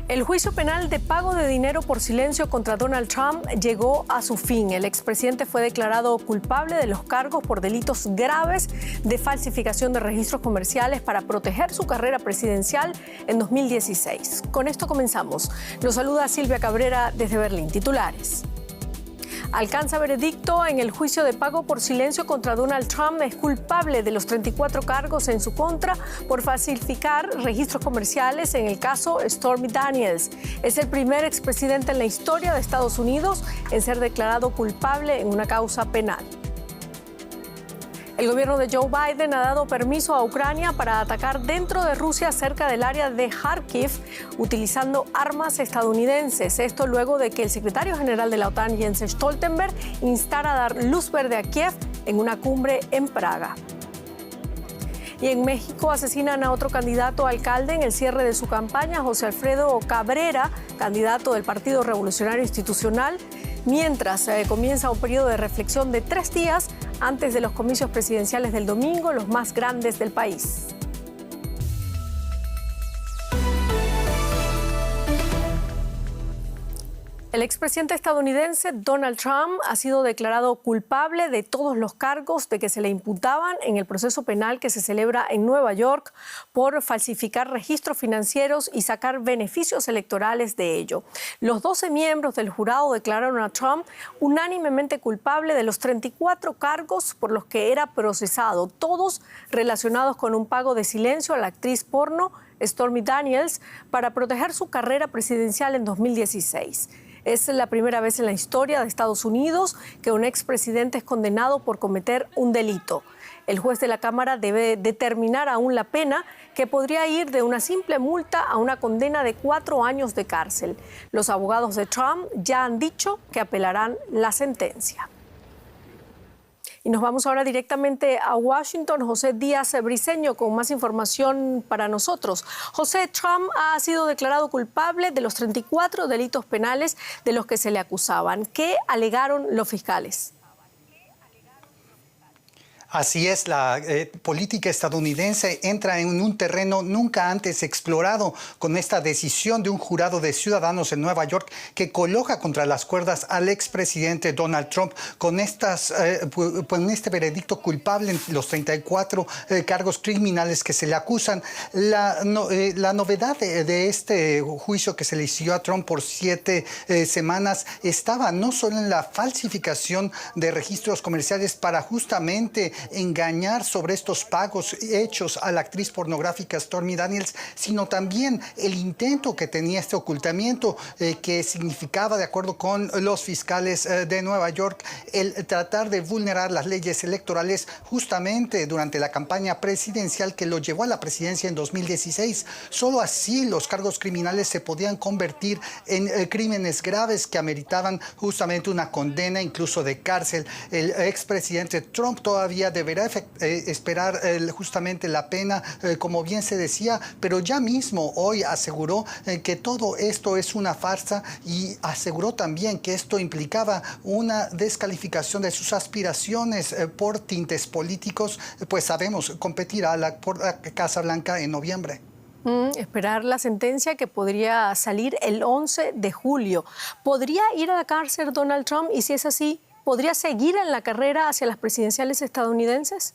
El juicio penal de pago de dinero por silencio contra Donald Trump llegó a su fin. El expresidente fue declarado culpable de los cargos por delitos graves de falsificación de registros comerciales para proteger su carrera presidencial en 2016. Con esto comenzamos. Los saluda Silvia Cabrera desde Berlín. Titulares. Alcanza veredicto en el juicio de pago por silencio contra Donald Trump. Es culpable de los 34 cargos en su contra por falsificar registros comerciales en el caso Stormy Daniels. Es el primer expresidente en la historia de Estados Unidos en ser declarado culpable en una causa penal. El gobierno de Joe Biden ha dado permiso a Ucrania para atacar dentro de Rusia cerca del área de Kharkiv utilizando armas estadounidenses. Esto luego de que el secretario general de la OTAN, Jens Stoltenberg, instara a dar luz verde a Kiev en una cumbre en Praga. Y en México asesinan a otro candidato a alcalde en el cierre de su campaña, José Alfredo Cabrera, candidato del Partido Revolucionario Institucional, mientras comienza un periodo de reflexión de 3 días antes de los comicios presidenciales del domingo, los más grandes del país. El expresidente estadounidense Donald Trump ha sido declarado culpable de todos los cargos de que se le imputaban en el proceso penal que se celebra en Nueva York por falsificar registros financieros y sacar beneficios electorales de ello. Los 12 miembros del jurado declararon a Trump unánimemente culpable de los 34 cargos por los que era procesado, todos relacionados con un pago de silencio a la actriz porno Stormy Daniels para proteger su carrera presidencial en 2016. Es la primera vez en la historia de Estados Unidos que un expresidente es condenado por cometer un delito. El juez de la Cámara debe determinar aún la pena, que podría ir de una simple multa a una condena de 4 años de cárcel. Los abogados de Trump ya han dicho que apelarán la sentencia. Y nos vamos ahora directamente a Washington. José Díaz Briceño con más información para nosotros. José, Trump ha sido declarado culpable de los 34 delitos penales de los que se le acusaban. ¿Qué alegaron los fiscales? Así es, la política estadounidense entra en un terreno nunca antes explorado con esta decisión de un jurado de ciudadanos en Nueva York que coloca contra las cuerdas al expresidente Donald Trump con este veredicto culpable en los 34 cargos criminales que se le acusan. La novedad de este juicio que se le siguió a Trump por 7 semanas estaba no solo en la falsificación de registros comerciales para justamente engañar sobre estos pagos hechos a la actriz pornográfica Stormy Daniels, sino también el intento que tenía este ocultamiento que significaba, de acuerdo con los fiscales de Nueva York, el tratar de vulnerar las leyes electorales justamente durante la campaña presidencial que lo llevó a la presidencia en 2016. Solo así los cargos criminales se podían convertir en crímenes graves que ameritaban justamente una condena incluso de cárcel. El expresidente Trump todavía deberá esperar justamente la pena, como bien se decía, pero ya mismo hoy aseguró que todo esto es una farsa y aseguró también que esto implicaba una descalificación de sus aspiraciones por tintes políticos, pues sabemos, competirá por la Casa Blanca en noviembre. Esperar la sentencia que podría salir el 11 de julio. ¿Podría ir a la cárcel Donald Trump? Y si es así, ¿podría seguir en la carrera hacia las presidenciales estadounidenses?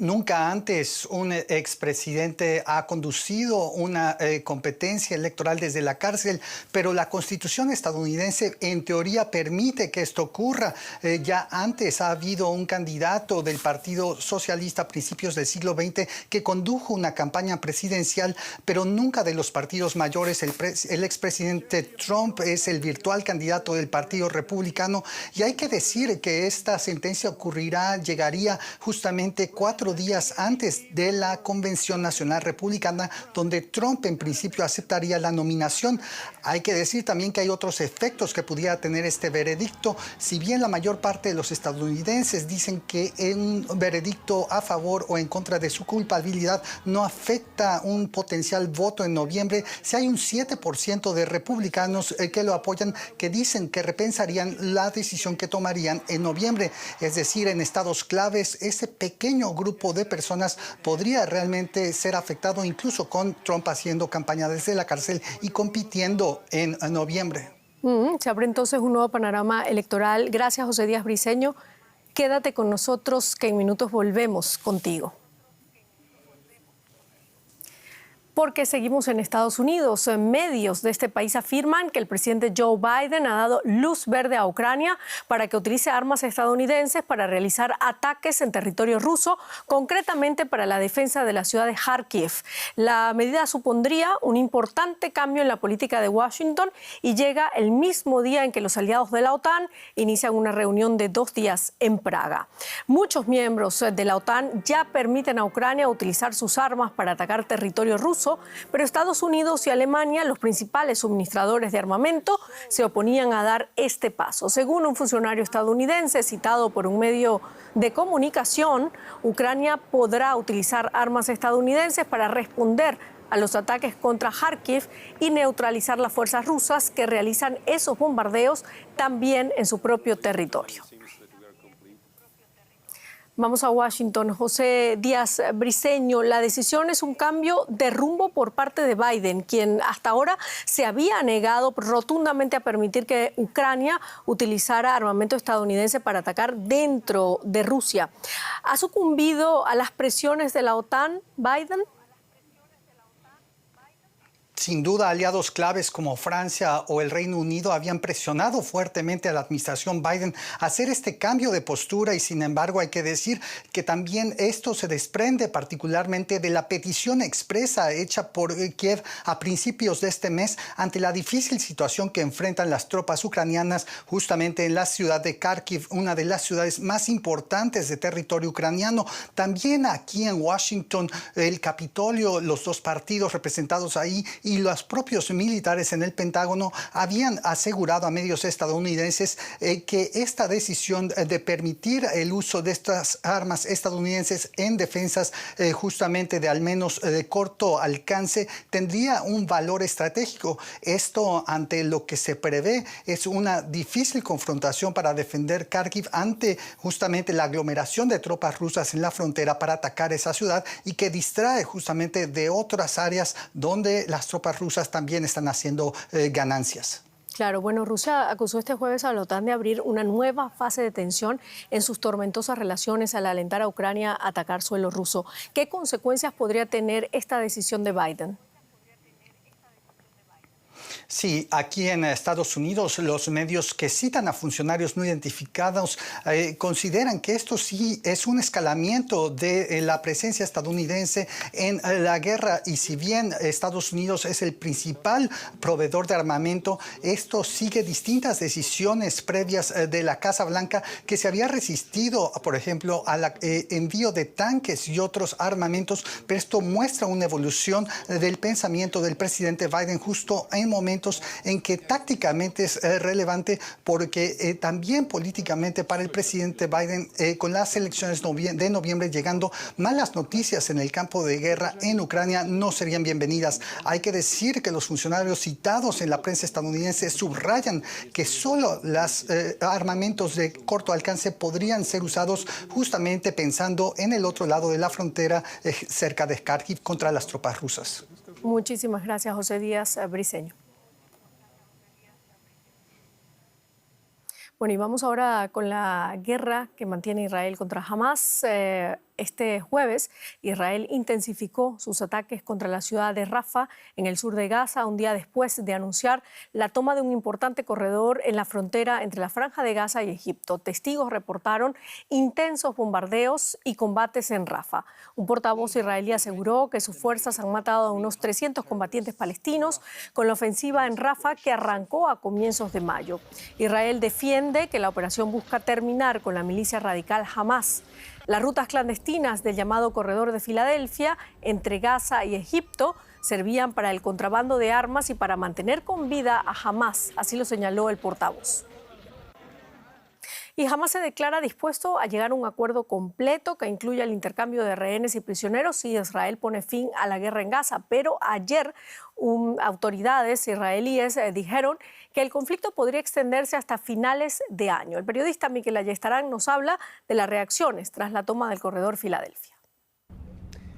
Nunca antes un expresidente ha conducido una competencia electoral desde la cárcel, pero la Constitución estadounidense en teoría permite que esto ocurra. Ya antes ha habido un candidato del Partido Socialista a principios del siglo XX que condujo una campaña presidencial, pero nunca de los partidos mayores. El expresidente Trump es el virtual candidato del Partido Republicano y hay que decir que esta sentencia llegaría justamente 4 días antes de la Convención Nacional Republicana, donde Trump en principio aceptaría la nominación. Hay que decir también que hay otros efectos que pudiera tener este veredicto. Si bien la mayor parte de los estadounidenses dicen que un veredicto a favor o en contra de su culpabilidad no afecta un potencial voto en noviembre, si hay un 7% de republicanos que lo apoyan, que dicen que repensarían la decisión que tomarían en noviembre. Es decir, en estados claves, ese pequeño pequeño grupo de personas podría realmente ser afectado, incluso con Trump haciendo campaña desde la cárcel y compitiendo en noviembre. Se abre entonces un nuevo panorama electoral. Gracias, José Díaz Briceño. Quédate con nosotros, que en minutos volvemos contigo. Porque seguimos en Estados Unidos. Medios de este país afirman que el presidente Joe Biden ha dado luz verde a Ucrania para que utilice armas estadounidenses para realizar ataques en territorio ruso, concretamente para la defensa de la ciudad de Kharkiv. La medida supondría un importante cambio en la política de Washington y llega el mismo día en que los aliados de la OTAN inician una reunión de 2 días en Praga. Muchos miembros de la OTAN ya permiten a Ucrania utilizar sus armas para atacar territorio ruso, pero Estados Unidos y Alemania, los principales suministradores de armamento, se oponían a dar este paso. Según un funcionario estadounidense citado por un medio de comunicación, Ucrania podrá utilizar armas estadounidenses para responder a los ataques contra Kharkiv y neutralizar las fuerzas rusas que realizan esos bombardeos también en su propio territorio. Vamos a Washington. José Díaz Briceño, la decisión es un cambio de rumbo por parte de Biden, quien hasta ahora se había negado rotundamente a permitir que Ucrania utilizara armamento estadounidense para atacar dentro de Rusia. ¿Ha sucumbido a las presiones de la OTAN, Biden? Sin duda, aliados claves como Francia o el Reino Unido habían presionado fuertemente a la administración Biden a hacer este cambio de postura y, sin embargo, hay que decir que también esto se desprende particularmente de la petición expresa hecha por Kiev a principios de este mes ante la difícil situación que enfrentan las tropas ucranianas justamente en la ciudad de Kharkiv, una de las ciudades más importantes de territorio ucraniano. También aquí en Washington, el Capitolio, los dos partidos representados ahí y los propios militares en el Pentágono habían asegurado a medios estadounidenses que esta decisión de permitir el uso de estas armas estadounidenses en defensas justamente de al menos de corto alcance tendría un valor estratégico. Esto ante lo que se prevé es una difícil confrontación para defender Kharkiv ante justamente la aglomeración de tropas rusas en la frontera para atacar esa ciudad y que distrae justamente de otras áreas donde las tropas rusas también están haciendo ganancias. Claro, bueno, Rusia acusó este jueves a la OTAN de abrir una nueva fase de tensión en sus tormentosas relaciones al alentar a Ucrania a atacar suelo ruso. ¿Qué consecuencias podría tener esta decisión de Biden? Sí, aquí en Estados Unidos los medios que citan a funcionarios no identificados consideran que esto sí es un escalamiento de la presencia estadounidense en la guerra y si bien Estados Unidos es el principal proveedor de armamento, esto sigue distintas decisiones previas de la Casa Blanca que se había resistido, por ejemplo, al envío de tanques y otros armamentos, pero esto muestra una evolución del pensamiento del presidente Biden justo en momentos en que tácticamente es relevante porque también políticamente para el presidente Biden con las elecciones de noviembre llegando malas noticias en el campo de guerra en Ucrania no serían bienvenidas. Hay que decir que los funcionarios citados en la prensa estadounidense subrayan que solo los armamentos de corto alcance podrían ser usados justamente pensando en el otro lado de la frontera cerca de Kharkiv contra las tropas rusas. Muchísimas gracias, José Díaz Briceño. Bueno, y vamos ahora con la guerra que mantiene Israel contra Hamás. Este jueves, Israel intensificó sus ataques contra la ciudad de Rafah, en el sur de Gaza, un día después de anunciar la toma de un importante corredor en la frontera entre la Franja de Gaza y Egipto. Testigos reportaron intensos bombardeos y combates en Rafah. Un portavoz israelí aseguró que sus fuerzas han matado a unos 300 combatientes palestinos con la ofensiva en Rafah que arrancó a comienzos de mayo. Israel defiende que la operación busca terminar con la milicia radical Hamás. Las rutas clandestinas del llamado Corredor de Filadelfia entre Gaza y Egipto servían para el contrabando de armas y para mantener con vida a Hamás, así lo señaló el portavoz. Y Hamás se declara dispuesto a llegar a un acuerdo completo que incluya el intercambio de rehenes y prisioneros si Israel pone fin a la guerra en Gaza. Pero ayer autoridades israelíes dijeron que el conflicto podría extenderse hasta finales de año. El periodista Miquel Ayestarán nos habla de las reacciones tras la toma del corredor Filadelfia.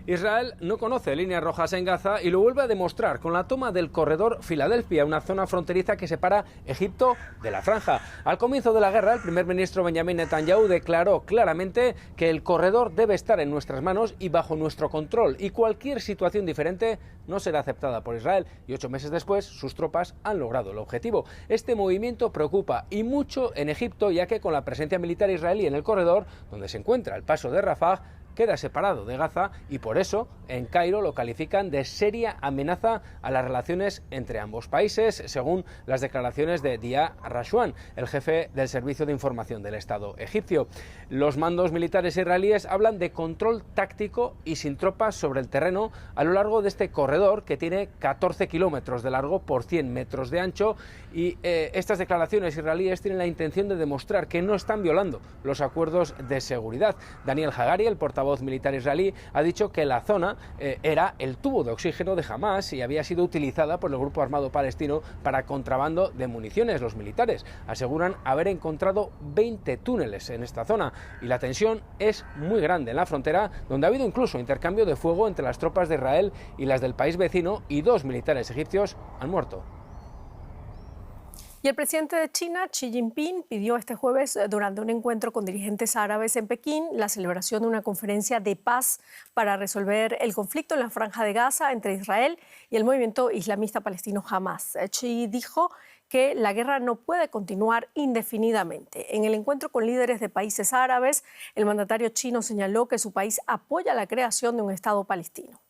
Israel no conoce líneas rojas en Gaza y lo vuelve a demostrar con la toma del corredor Filadelfia, una zona fronteriza que separa Egipto de la franja. Al comienzo de la guerra, el primer ministro Benjamin Netanyahu declaró claramente que el corredor debe estar en nuestras manos y bajo nuestro control, y cualquier situación diferente no será aceptada por Israel. Y 8 meses después, sus tropas han logrado el objetivo. Este movimiento preocupa y mucho en Egipto, ya que con la presencia militar israelí en el corredor, donde se encuentra el paso de Rafah, queda separado de Gaza, y por eso en Cairo lo califican de seria amenaza a las relaciones entre ambos países, según las declaraciones de Dia Rashwan, el jefe del Servicio de Información del Estado egipcio. Los mandos militares israelíes hablan de control táctico y sin tropas sobre el terreno a lo largo de este corredor, que tiene 14 kilómetros de largo por 100 metros de ancho, y estas declaraciones israelíes tienen la intención de demostrar que no están violando los acuerdos de seguridad. Daniel Hagari, el portavoz militar israelí, ha dicho que la zona era el tubo de oxígeno de Hamás y había sido utilizada por el grupo armado palestino para contrabando de municiones. Los militares aseguran haber encontrado 20 túneles en esta zona, y la tensión es muy grande en la frontera, donde ha habido incluso intercambio de fuego entre las tropas de Israel y las del país vecino, y 2 militares egipcios han muerto. Y el presidente de China, Xi Jinping, pidió este jueves, durante un encuentro con dirigentes árabes en Pekín, la celebración de una conferencia de paz para resolver el conflicto en la Franja de Gaza entre Israel y el movimiento islamista palestino Hamás. Xi dijo que la guerra no puede continuar indefinidamente. En el encuentro con líderes de países árabes, el mandatario chino señaló que su país apoya la creación de un Estado palestino.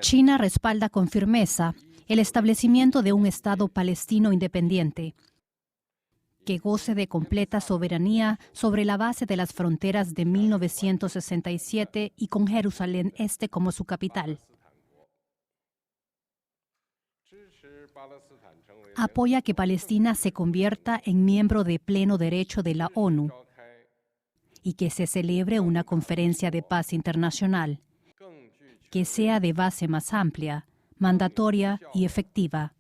China respalda con firmeza el establecimiento de un Estado palestino independiente que goce de completa soberanía sobre la base de las fronteras de 1967 y con Jerusalén Este como su capital. Apoya que Palestina se convierta en miembro de pleno derecho de la ONU y que se celebre una conferencia de paz internacional que sea de base más amplia, mandatoria y efectiva.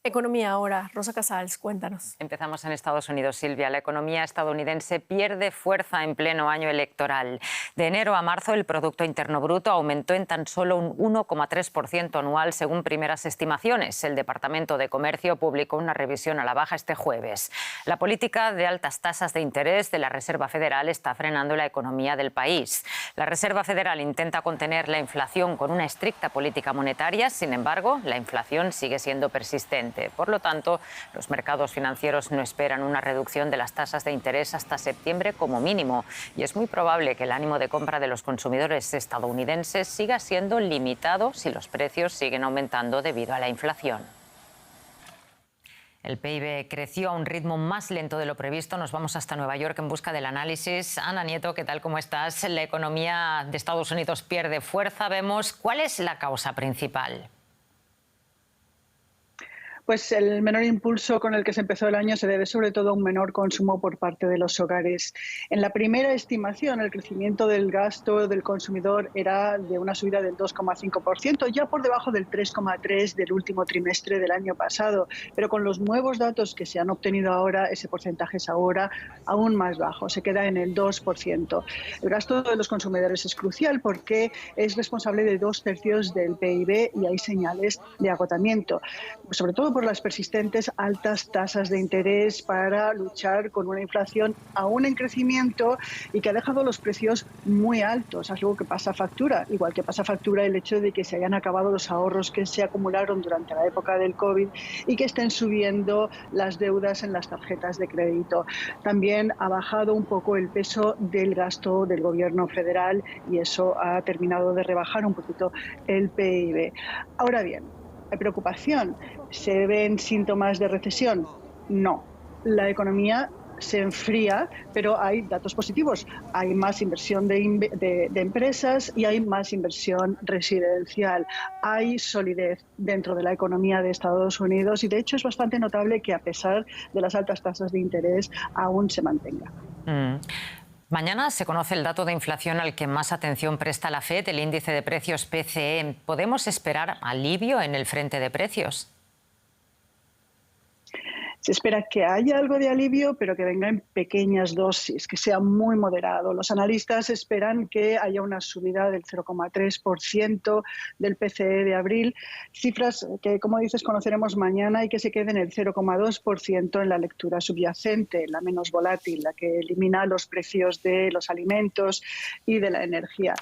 Economía ahora. Rosa Casals, cuéntanos. Empezamos en Estados Unidos, Silvia. La economía estadounidense pierde fuerza en pleno año electoral. De enero a marzo, el Producto Interno Bruto aumentó en tan solo un 1,3% anual, según primeras estimaciones. El Departamento de Comercio publicó una revisión a la baja este jueves. La política de altas tasas de interés de la Reserva Federal está frenando la economía del país. La Reserva Federal intenta contener la inflación con una estricta política monetaria. Sin embargo, la inflación sigue siendo persistente. Por lo tanto, los mercados financieros no esperan una reducción de las tasas de interés hasta septiembre como mínimo, y es muy probable que el ánimo de compra de los consumidores estadounidenses siga siendo limitado si los precios siguen aumentando debido a la inflación. El PIB creció a un ritmo más lento de lo previsto. Nos vamos hasta Nueva York en busca del análisis. Ana Nieto, ¿qué tal? ¿Cómo estás? La economía de Estados Unidos pierde fuerza. Vemos, ¿cuál es la causa principal? Pues el menor impulso con el que se empezó el año se debe sobre todo a un menor consumo por parte de los hogares. En la primera estimación, el crecimiento del gasto del consumidor era de una subida del 2,5%, ya por debajo del 3,3% del último trimestre del año pasado. Pero con los nuevos datos que se han obtenido ahora, ese porcentaje es ahora aún más bajo, se queda en el 2%. El gasto de los consumidores es crucial porque es responsable de 2/3 del PIB y hay señales de agotamiento, sobre todo por las persistentes altas tasas de interés para luchar con una inflación aún en crecimiento y que ha dejado los precios muy altos. Es algo que pasa factura, igual que pasa factura el hecho de que se hayan acabado los ahorros que se acumularon durante la época del COVID y que estén subiendo las deudas en las tarjetas de crédito. También ha bajado un poco el peso del gasto del gobierno federal y eso ha terminado de rebajar un poquito el PIB. Ahora bien, ¿hay preocupación? ¿Se ven síntomas de recesión? No. La economía se enfría, pero hay datos positivos. Hay más inversión de empresas y hay más inversión residencial. Hay solidez dentro de la economía de Estados Unidos y, de hecho, es bastante notable que, a pesar de las altas tasas de interés, aún se mantenga. Mañana se conoce el dato de inflación al que más atención presta la FED, el índice de precios PCE. ¿Podemos esperar alivio en el frente de precios? Se espera que haya algo de alivio, pero que venga en pequeñas dosis, que sea muy moderado. Los analistas esperan que haya una subida del 0,3% del PCE de abril, cifras que, como dices, conoceremos mañana, y que se queden en el 0,2% en la lectura subyacente, la menos volátil, la que elimina los precios de los alimentos y de la energía.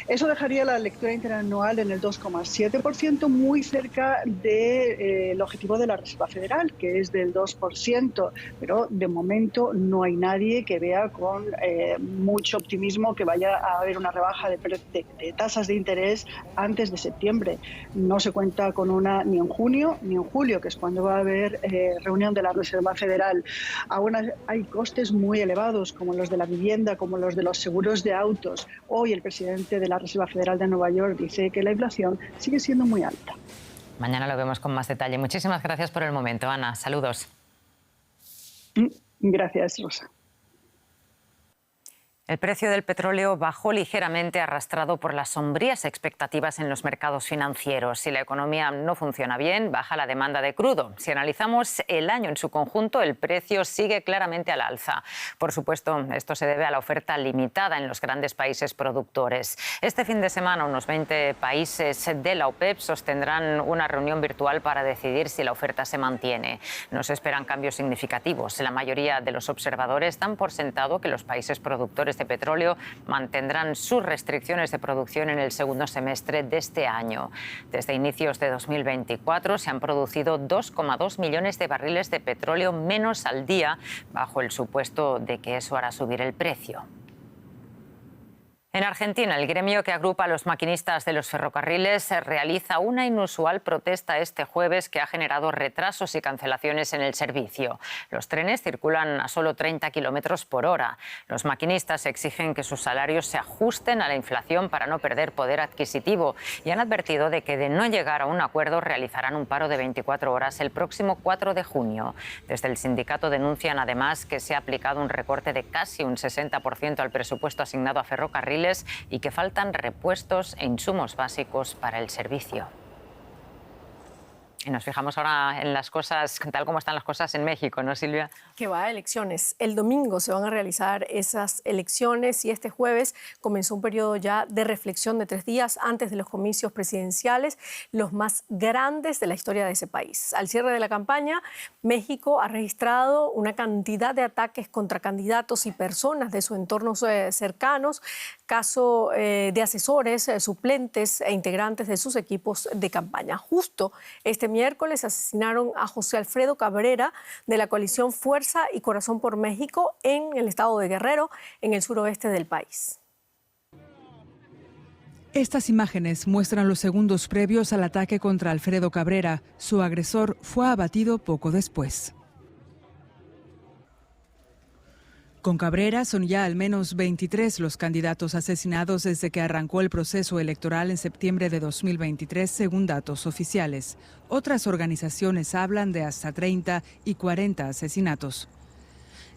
Eso dejaría la lectura interanual en el 2,7%, muy cerca del objetivo de la Reserva Federal, que es del 2%, pero de momento no hay nadie que vea con mucho optimismo que vaya a haber una rebaja de tasas de interés antes de septiembre. No se cuenta con una ni en junio ni en julio, que es cuando va a haber reunión de la Reserva Federal. Aún hay costes muy elevados, como los de la vivienda, como los de los seguros de autos. Hoy el presidente de la Reserva Federal de Nueva York dice que la inflación sigue siendo muy alta. Mañana lo vemos con más detalle. Muchísimas gracias por el momento, Ana. Saludos. Gracias, Rosa. El precio del petróleo bajó ligeramente, arrastrado por las sombrías expectativas en los mercados financieros. Si la economía no funciona bien, baja la demanda de crudo. Si analizamos el año en su conjunto, el precio sigue claramente al alza. Por supuesto, esto se debe a la oferta limitada en los grandes países productores. Este fin de semana, unos 20 países de la OPEP sostendrán una reunión virtual para decidir si la oferta se mantiene. No se esperan cambios significativos. La mayoría de los observadores dan por sentado que los países productores de petróleo mantendrán sus restricciones de producción en el segundo semestre de este año. Desde inicios de 2024 se han producido 2,2 millones de barriles de petróleo menos al día, bajo el supuesto de que eso hará subir el precio. En Argentina, el gremio que agrupa a los maquinistas de los ferrocarriles realiza una inusual protesta este jueves que ha generado retrasos y cancelaciones en el servicio. Los trenes circulan a solo 30 kilómetros por hora. Los maquinistas exigen que sus salarios se ajusten a la inflación para no perder poder adquisitivo y han advertido de que, de no llegar a un acuerdo, realizarán un paro de 24 horas el próximo 4 de junio. Desde el sindicato denuncian además que se ha aplicado un recorte de casi un 60% al presupuesto asignado a ferrocarriles y que faltan repuestos e insumos básicos para el servicio. Y nos fijamos ahora en las cosas, tal como están las cosas en México, ¿no, Silvia? Que va a elecciones. El domingo se van a realizar esas elecciones y este jueves comenzó un periodo ya de reflexión de 3 días antes de los comicios presidenciales, los más grandes de la historia de ese país. Al cierre de la campaña, México ha registrado una cantidad de ataques contra candidatos y personas de sus entornos cercanos, caso de asesores, suplentes e integrantes de sus equipos de campaña. Justo este miércoles asesinaron a José Alfredo Cabrera de la coalición Fuerza y Corazón por México en el estado de Guerrero, en el suroeste del país. Estas imágenes muestran los segundos previos al ataque contra Alfredo Cabrera. Su agresor fue abatido poco después. Con Cabrera son ya al menos 23 los candidatos asesinados desde que arrancó el proceso electoral en septiembre de 2023, según datos oficiales. Otras organizaciones hablan de hasta 30 y 40 asesinatos.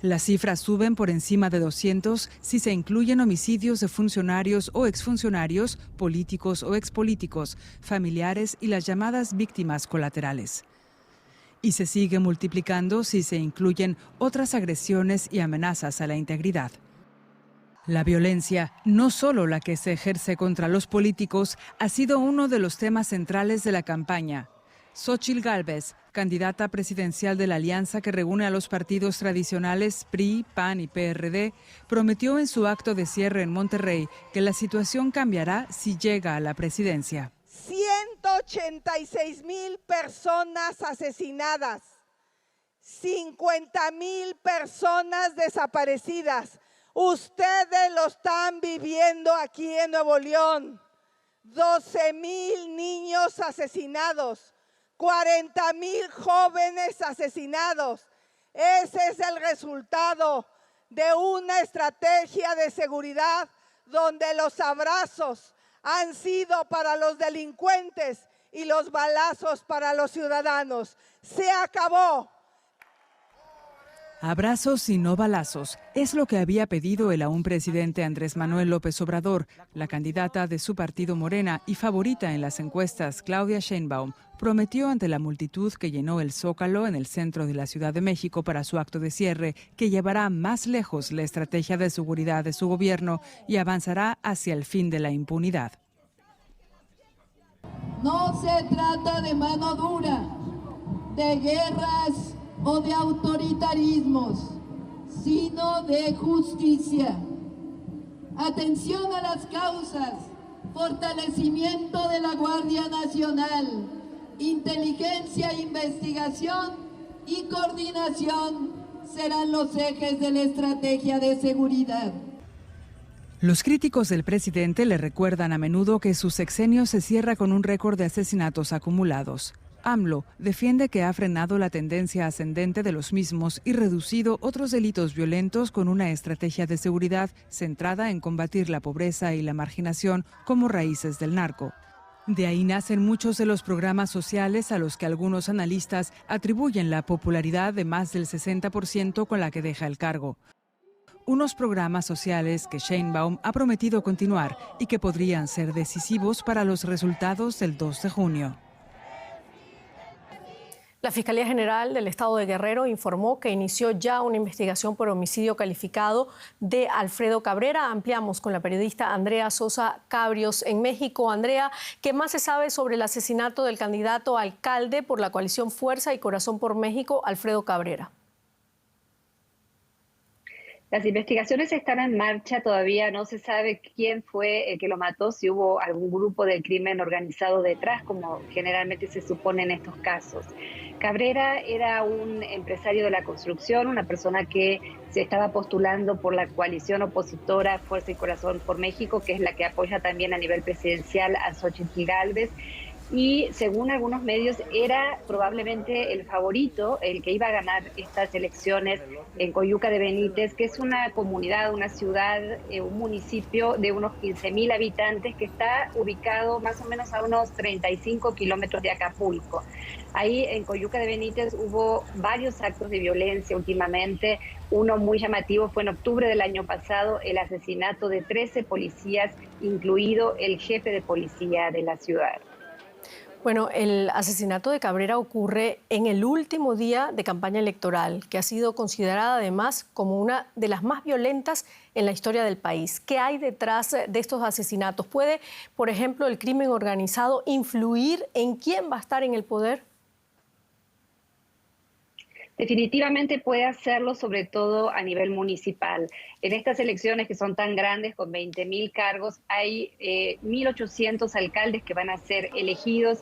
Las cifras suben por encima de 200 si se incluyen homicidios de funcionarios o exfuncionarios, políticos o expolíticos, familiares y las llamadas víctimas colaterales. Y se sigue multiplicando si se incluyen otras agresiones y amenazas a la integridad. La violencia, no solo la que se ejerce contra los políticos, ha sido uno de los temas centrales de la campaña. Xóchitl Gálvez, candidata presidencial de la alianza que reúne a los partidos tradicionales PRI, PAN y PRD, prometió en su acto de cierre en Monterrey que la situación cambiará si llega a la presidencia. 186,000 personas asesinadas, 50,000 personas desaparecidas. Ustedes lo están viviendo aquí en Nuevo León. 12,000 niños asesinados, 40,000 jóvenes asesinados. Ese es el resultado de una estrategia de seguridad donde los abrazos han sido para los delincuentes y los balazos para los ciudadanos. Se acabó. Abrazos y no balazos, es lo que había pedido el aún presidente Andrés Manuel López Obrador. La candidata de su partido Morena y favorita en las encuestas, Claudia Sheinbaum, prometió ante la multitud que llenó el Zócalo en el centro de la Ciudad de México para su acto de cierre que llevará más lejos la estrategia de seguridad de su gobierno y avanzará hacia el fin de la impunidad. No se trata de mano dura, de guerras o de autoritarismos, sino de justicia. Atención a las causas, fortalecimiento de la Guardia Nacional, inteligencia, investigación y coordinación serán los ejes de la estrategia de seguridad. Los críticos del presidente le recuerdan a menudo que su sexenio se cierra con un récord de asesinatos acumulados. AMLO defiende que ha frenado la tendencia ascendente de los mismos y reducido otros delitos violentos con una estrategia de seguridad centrada en combatir la pobreza y la marginación como raíces del narco. De ahí nacen muchos de los programas sociales a los que algunos analistas atribuyen la popularidad de más del 60% con la que deja el cargo. Unos programas sociales que Sheinbaum ha prometido continuar y que podrían ser decisivos para los resultados del 2 de junio. La Fiscalía General del Estado de Guerrero informó que inició ya una investigación por homicidio calificado de Alfredo Cabrera. Ampliamos con la periodista Andrea Sosa Cabrios en México. Andrea, ¿qué más se sabe sobre el asesinato del candidato a alcalde por la coalición Fuerza y Corazón por México, Alfredo Cabrera? Las investigaciones están en marcha, todavía no se sabe quién fue el que lo mató, si hubo algún grupo del crimen organizado detrás, como generalmente se supone en estos casos. Cabrera era un empresario de la construcción, una persona que se estaba postulando por la coalición opositora Fuerza y Corazón por México, que es la que apoya también a nivel presidencial a Xóchitl Gálvez. Y según algunos medios era probablemente el favorito, el que iba a ganar estas elecciones en Coyuca de Benítez, que es una comunidad, una ciudad, un municipio de unos 15,000 habitantes que está ubicado más o menos a unos 35 kilómetros de Acapulco. Ahí en Coyuca de Benítez hubo varios actos de violencia últimamente. Uno muy llamativo fue en octubre del año pasado el asesinato de 13 policías, incluido el jefe de policía de la ciudad. Bueno, el asesinato de Cabrera ocurre en el último día de campaña electoral, que ha sido considerada además como una de las más violentas en la historia del país. ¿Qué hay detrás de estos asesinatos? ¿Puede, por ejemplo, el crimen organizado influir en quién va a estar en el poder? Definitivamente puede hacerlo, sobre todo a nivel municipal. En estas elecciones que son tan grandes, con 20,000 cargos, hay 1.800 alcaldes que van a ser elegidos.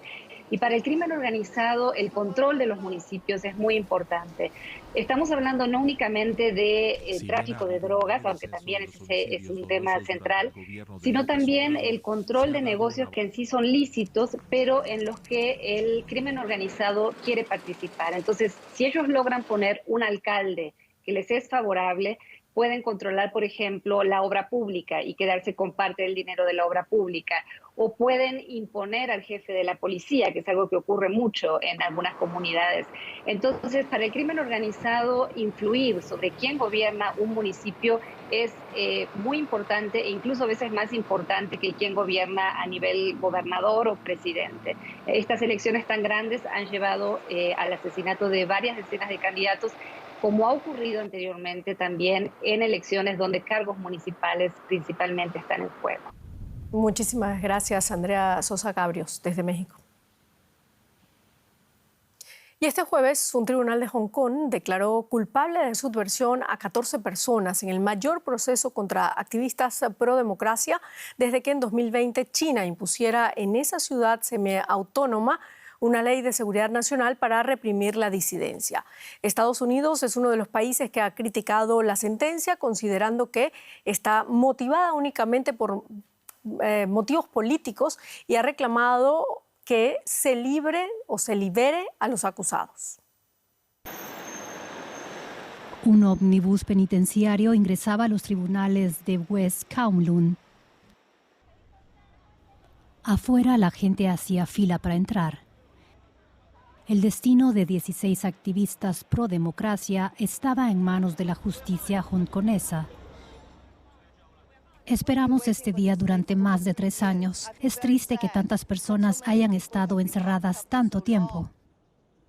Y para el crimen organizado, el control de los municipios es muy importante. Estamos hablando no únicamente de tráfico de drogas, aunque también es un tema central, sino también el control de negocios que en sí son lícitos, pero en los que el crimen organizado quiere participar. Entonces, si ellos logran poner un alcalde que les es favorable, pueden controlar, por ejemplo, la obra pública y quedarse con parte del dinero de la obra pública. O pueden imponer al jefe de la policía, que es algo que ocurre mucho en algunas comunidades. Entonces, para el crimen organizado, influir sobre quién gobierna un municipio es muy importante, e incluso a veces más importante que quién gobierna a nivel gobernador o presidente. Estas elecciones tan grandes han llevado al asesinato de varias decenas de candidatos, como ha ocurrido anteriormente también en elecciones donde cargos municipales principalmente están en juego. Muchísimas gracias, Andrea Sosa Cabrios, desde México. Y este jueves, un tribunal de Hong Kong declaró culpable de subversión a 14 personas en el mayor proceso contra activistas pro democracia desde que en 2020 China impusiera en esa ciudad semiautónoma una ley de seguridad nacional para reprimir la disidencia. Estados Unidos es uno de los países que ha criticado la sentencia, considerando que está motivada únicamente por motivos políticos y ha reclamado que se libere a los acusados. Un ómnibus penitenciario ingresaba a los tribunales de West Kowloon. Afuera la gente hacía fila para entrar. El destino de 16 activistas pro democracia estaba en manos de la justicia hongkonesa. Esperamos este día durante más de 3 años. Es triste que tantas personas hayan estado encerradas tanto tiempo.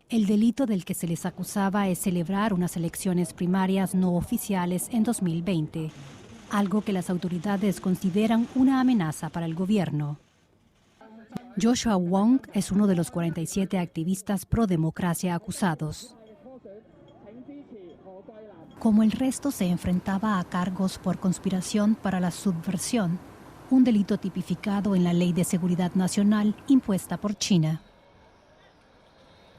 El delito del que se les acusaba es celebrar unas elecciones primarias no oficiales en 2020, algo que las autoridades consideran una amenaza para el gobierno. Joshua Wong es uno de los 47 activistas pro democracia acusados. Como el resto, se enfrentaba a cargos por conspiración para la subversión, un delito tipificado en la Ley de Seguridad Nacional impuesta por China.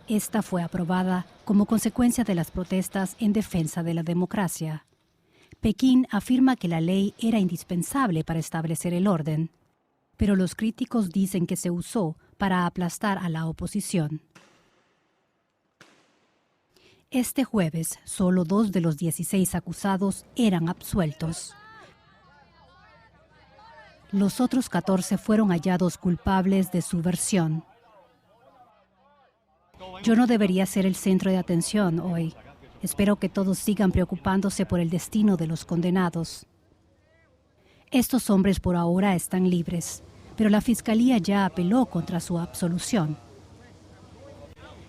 Esta fue aprobada como consecuencia de las protestas en defensa de la democracia. Pekín afirma que la ley era indispensable para establecer el orden, pero los críticos dicen que se usó para aplastar a la oposición. Este jueves, solo 2 de los 16 acusados eran absueltos. Los otros 14 fueron hallados culpables de subversión. Yo no debería ser el centro de atención hoy. Espero que todos sigan preocupándose por el destino de los condenados. Estos hombres por ahora están libres, pero la Fiscalía ya apeló contra su absolución.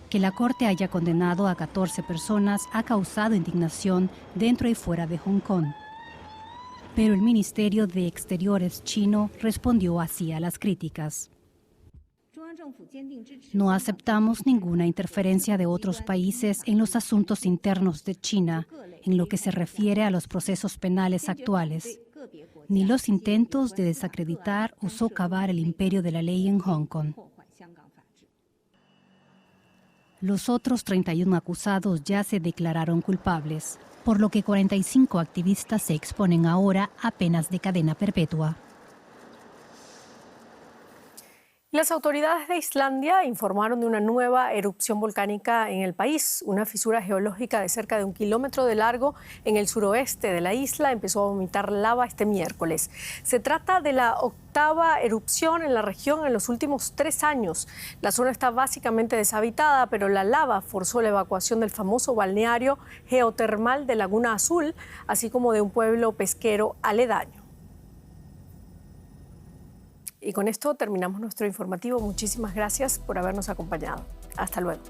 Que la Corte haya condenado a 14 personas ha causado indignación dentro y fuera de Hong Kong. Pero el Ministerio de Exteriores chino respondió así a las críticas. No aceptamos ninguna interferencia de otros países en los asuntos internos de China, en lo que se refiere a los procesos penales actuales, ni los intentos de desacreditar o socavar el imperio de la ley en Hong Kong. Los otros 31 acusados ya se declararon culpables, por lo que 45 activistas se exponen ahora a penas de cadena perpetua. Las autoridades de Islandia informaron de una nueva erupción volcánica en el país. Una fisura geológica de cerca de 1 kilómetro de largo en el suroeste de la isla empezó a vomitar lava este miércoles. Se trata de la 8ª erupción en la región en los últimos 3 años. La zona está básicamente deshabitada, pero la lava forzó la evacuación del famoso balneario geotermal de Laguna Azul, así como de un pueblo pesquero aledaño. Y con esto terminamos nuestro informativo. Muchísimas gracias por habernos acompañado. Hasta luego.